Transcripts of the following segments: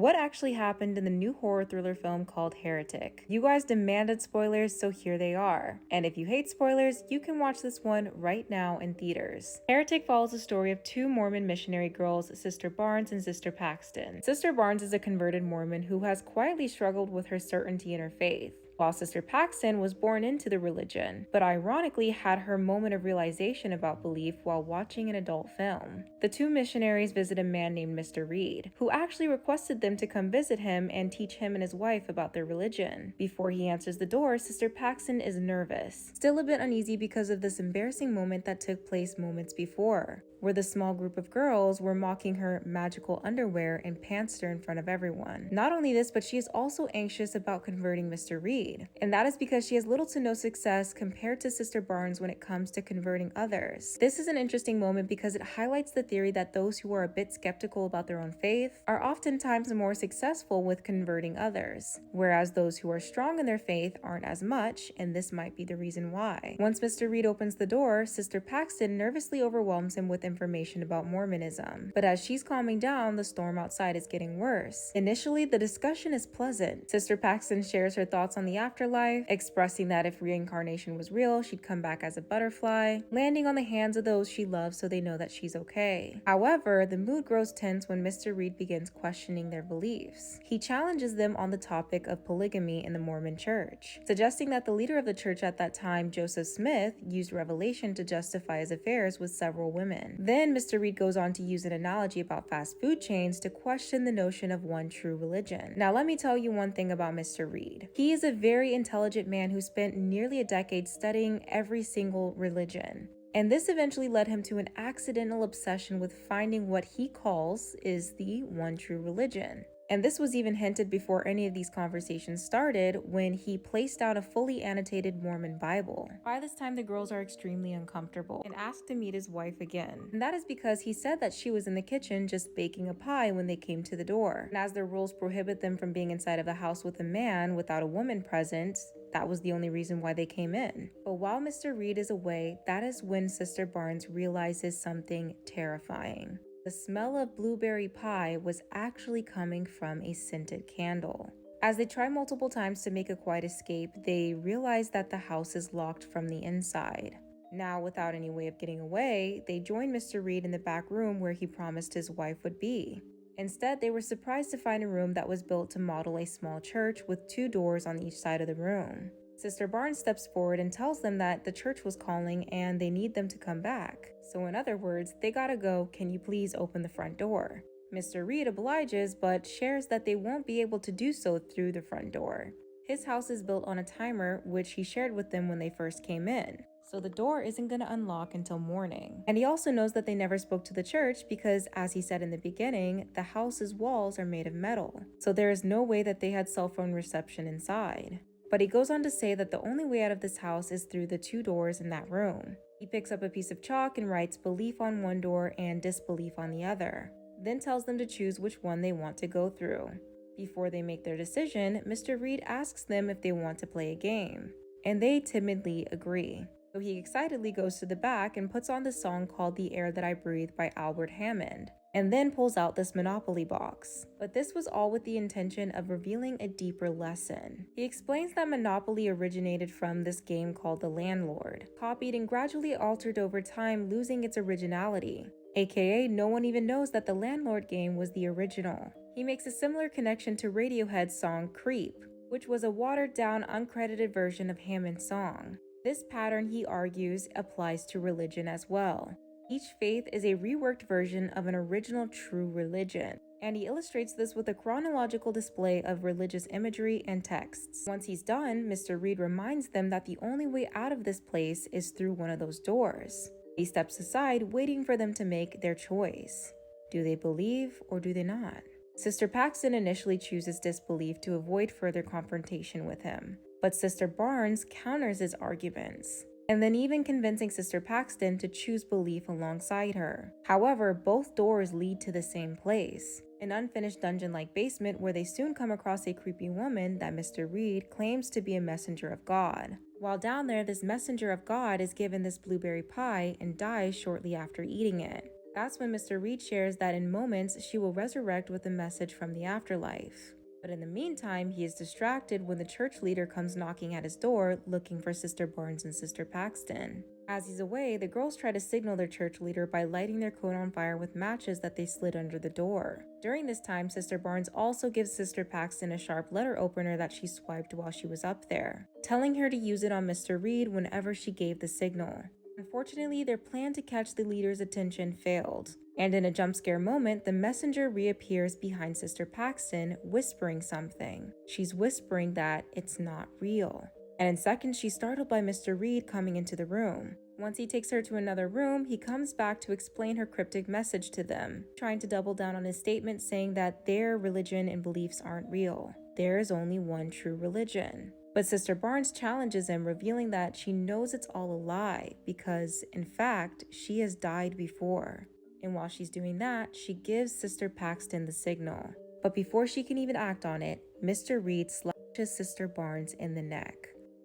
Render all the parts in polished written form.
what actually happened in the new horror thriller film called Heretic. You guys demanded spoilers, so here they are. And if you hate spoilers, you can watch this one right now in theaters. Heretic follows the story of two Mormon missionary girls, Sister Barnes and Sister Paxton. Sister Barnes is a converted Mormon who has quietly struggled with her certainty in her faith, while Sister Paxton was born into the religion, but ironically had her moment of realization about belief while watching an adult film. The two missionaries visit a man named Mr. Reed, who actually requested them to come visit him and teach him and his wife about their religion. Before he answers the door, Sister Paxton is nervous, still a bit uneasy because of this embarrassing moment that took place moments before, where the small group of girls were mocking her magical underwear and pantsed her in front of everyone. Not only this, but she is also anxious about converting Mr. Reed, and that is because she has little to no success compared to Sister Barnes when it comes to converting others. This is an interesting moment because it highlights the theory that those who are a bit skeptical about their own faith are oftentimes more successful with converting others, whereas those who are strong in their faith aren't as much, and this might be the reason why. Once Mr. Reed opens the door, Sister Paxton nervously overwhelms him with information about Mormonism. But as she's calming down, the storm outside is getting worse. Initially, the discussion is pleasant. Sister Paxton shares her thoughts on the afterlife, expressing that if reincarnation was real, she'd come back as a butterfly, landing on the hands of those she loves so they know that she's okay. However, the mood grows tense when Mr. Reed begins questioning their beliefs. He challenges them on the topic of polygamy in the Mormon church, suggesting that the leader of the church at that time, Joseph Smith, used revelation to justify his affairs with several women. Then Mr. Reed goes on to use an analogy about fast food chains to question the notion of one true religion. Now let me tell you one thing about Mr. Reed. He is a very intelligent man who spent nearly a decade studying every single religion. And this eventually led him to an accidental obsession with finding what he calls is the one true religion. And this was even hinted before any of these conversations started when he placed down a fully annotated Mormon Bible. By this time, the girls are extremely uncomfortable and ask to meet his wife again. And that is because he said that she was in the kitchen just baking a pie when they came to the door. And as their rules prohibit them from being inside of the house with a man without a woman present, that was the only reason why they came in. But while Mr. Reed is away, that is when Sister Barnes realizes something terrifying. The smell of blueberry pie was actually coming from a scented candle. As they try multiple times to make a quiet escape, they realize that the house is locked from the inside. Now, without any way of getting away, they join Mr. Reed in the back room where he promised his wife would be. Instead, they were surprised to find a room that was built to model a small church with two doors on each side of the room. Sister Barnes steps forward and tells them that the church was calling and they need them to come back. So in other words, they gotta go, can you please open the front door? Mr. Reed obliges but shares that they won't be able to do so through the front door. His house is built on a timer, which he shared with them when they first came in, so the door isn't going to unlock until morning. And he also knows that they never spoke to the church because, as he said in the beginning, the house's walls are made of metal, so there is no way that they had cell phone reception inside. But he goes on to say that the only way out of this house is through the two doors in that room. He picks up a piece of chalk and writes belief on one door and disbelief on the other, then tells them to choose which one they want to go through. Before they make their decision, Mr. Reed asks them if they want to play a game, and they timidly agree. So he excitedly goes to the back and puts on the song called The Air That I Breathe by Albert Hammond, and then pulls out this Monopoly box. But this was all with the intention of revealing a deeper lesson. He explains that Monopoly originated from this game called The Landlord, copied and gradually altered over time, losing its originality. AKA, no one even knows that the Landlord game was the original. He makes a similar connection to Radiohead's song Creep, which was a watered-down, uncredited version of Hammond's song. This pattern, he argues, applies to religion as well. Each faith is a reworked version of an original true religion, and he illustrates this with a chronological display of religious imagery and texts. Once he's done, Mr. Reed reminds them that the only way out of this place is through one of those doors. He steps aside, waiting for them to make their choice. Do they believe or do they not? Sister Paxton initially chooses disbelief to avoid further confrontation with him, but Sister Barnes counters his arguments, and then even convincing Sister Paxton to choose belief alongside her. However, both doors lead to the same place, an unfinished dungeon-like basement where they soon come across a creepy woman that Mr. Reed claims to be a messenger of God. While down there, this messenger of God is given this blueberry pie and dies shortly after eating it. That's when Mr. Reed shares that in moments she will resurrect with a message from the afterlife. But in the meantime, he is distracted when the church leader comes knocking at his door looking for Sister Barnes and Sister Paxton. As he's away, the girls try to signal their church leader by lighting their coat on fire with matches that they slid under the door. During this time, Sister Barnes also gives Sister Paxton a sharp letter opener that she swiped while she was up there, telling her to use it on Mr. Reed whenever she gave the signal. Unfortunately, their plan to catch the leader's attention failed, and in a jump scare moment, the messenger reappears behind Sister Paxton, whispering something. She's whispering that it's not real. And in seconds, she's startled by Mr. Reed coming into the room. Once he takes her to another room, he comes back to explain her cryptic message to them, trying to double down on his statement saying that their religion and beliefs aren't real. There is only one true religion. But Sister Barnes challenges him, revealing that she knows it's all a lie because, in fact, she has died before. And while she's doing that, she gives Sister Paxton the signal. But before she can even act on it, Mr. Reed slashes Sister Barnes in the neck,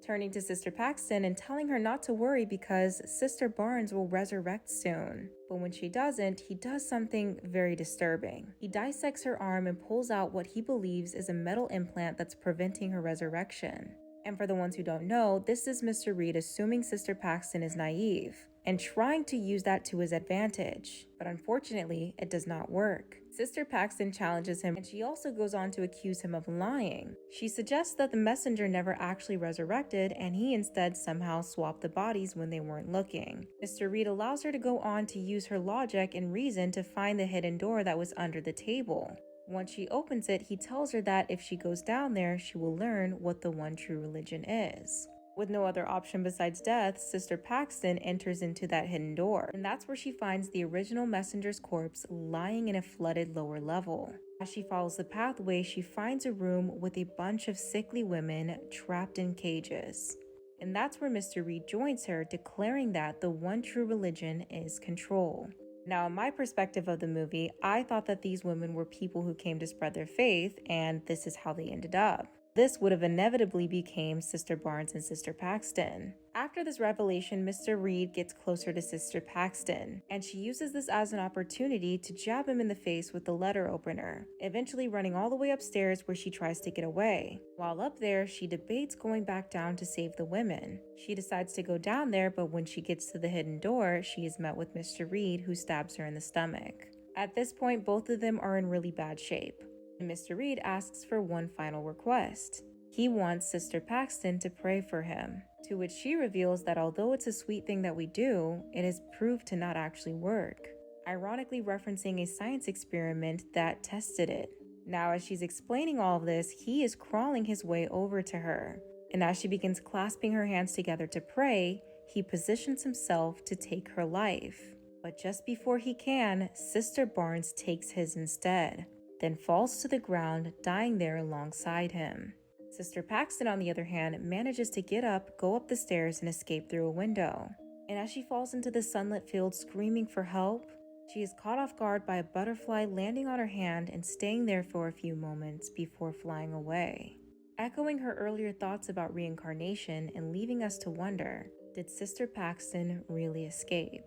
turning to Sister Paxton and telling her not to worry because Sister Barnes will resurrect soon. But when she doesn't, he does something very disturbing. He dissects her arm and pulls out what he believes is a metal implant that's preventing her resurrection. And for the ones who don't know, this is Mr. Reed assuming Sister Paxton is naive and trying to use that to his advantage. But unfortunately, it does not work. Sister Paxton challenges him, and she also goes on to accuse him of lying. She suggests that the messenger never actually resurrected and he instead somehow swapped the bodies when they weren't looking. Mr. Reed allows her to go on to use her logic and reason to find the hidden door that was under the table. Once she opens it, he tells her that if she goes down there, she will learn what the one true religion is. With no other option besides death, Sister Paxton enters into that hidden door, and that's where she finds the original messenger's corpse lying in a flooded lower level. As she follows the pathway, she finds a room with a bunch of sickly women trapped in cages. And that's where Mr. Reed joins her, declaring that the one true religion is control. Now, in my perspective of the movie, I thought that these women were people who came to spread their faith, and this is how they ended up. This would have inevitably became Sister Barnes and Sister Paxton. After this revelation, Mr. Reed gets closer to Sister Paxton, and she uses this as an opportunity to jab him in the face with the letter opener, eventually running all the way upstairs where she tries to get away. While up there, she debates going back down to save the women. She decides to go down there, but when she gets to the hidden door, she is met with Mr. Reed, who stabs her in the stomach. At this point, both of them are in really bad shape. And Mr. Reed asks for one final request. He wants Sister Paxton to pray for him, to which she reveals that although it's a sweet thing that we do, it has proved to not actually work, ironically referencing a science experiment that tested it. Now, as she's explaining all of this, he is crawling his way over to her, and as she begins clasping her hands together to pray, he positions himself to take her life. But just before he can, Sister Barnes takes his instead, then falls to the ground, dying there alongside him. Sister Paxton, on the other hand, manages to get up, go up the stairs, and escape through a window. And as she falls into the sunlit field screaming for help, she is caught off guard by a butterfly landing on her hand and staying there for a few moments before flying away. Echoing her earlier thoughts about reincarnation and leaving us to wonder, did Sister Paxton really escape?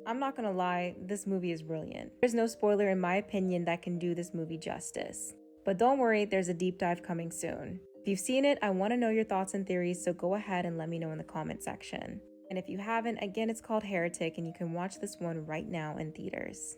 I'm not gonna lie, this movie is brilliant. There's no spoiler in my opinion that can do this movie justice. But don't worry, there's a deep dive coming soon. If you've seen it, I want to know your thoughts and theories, so go ahead and let me know in the comment section. And if you haven't, again, it's called Heretic, and you can watch this one right now in theaters.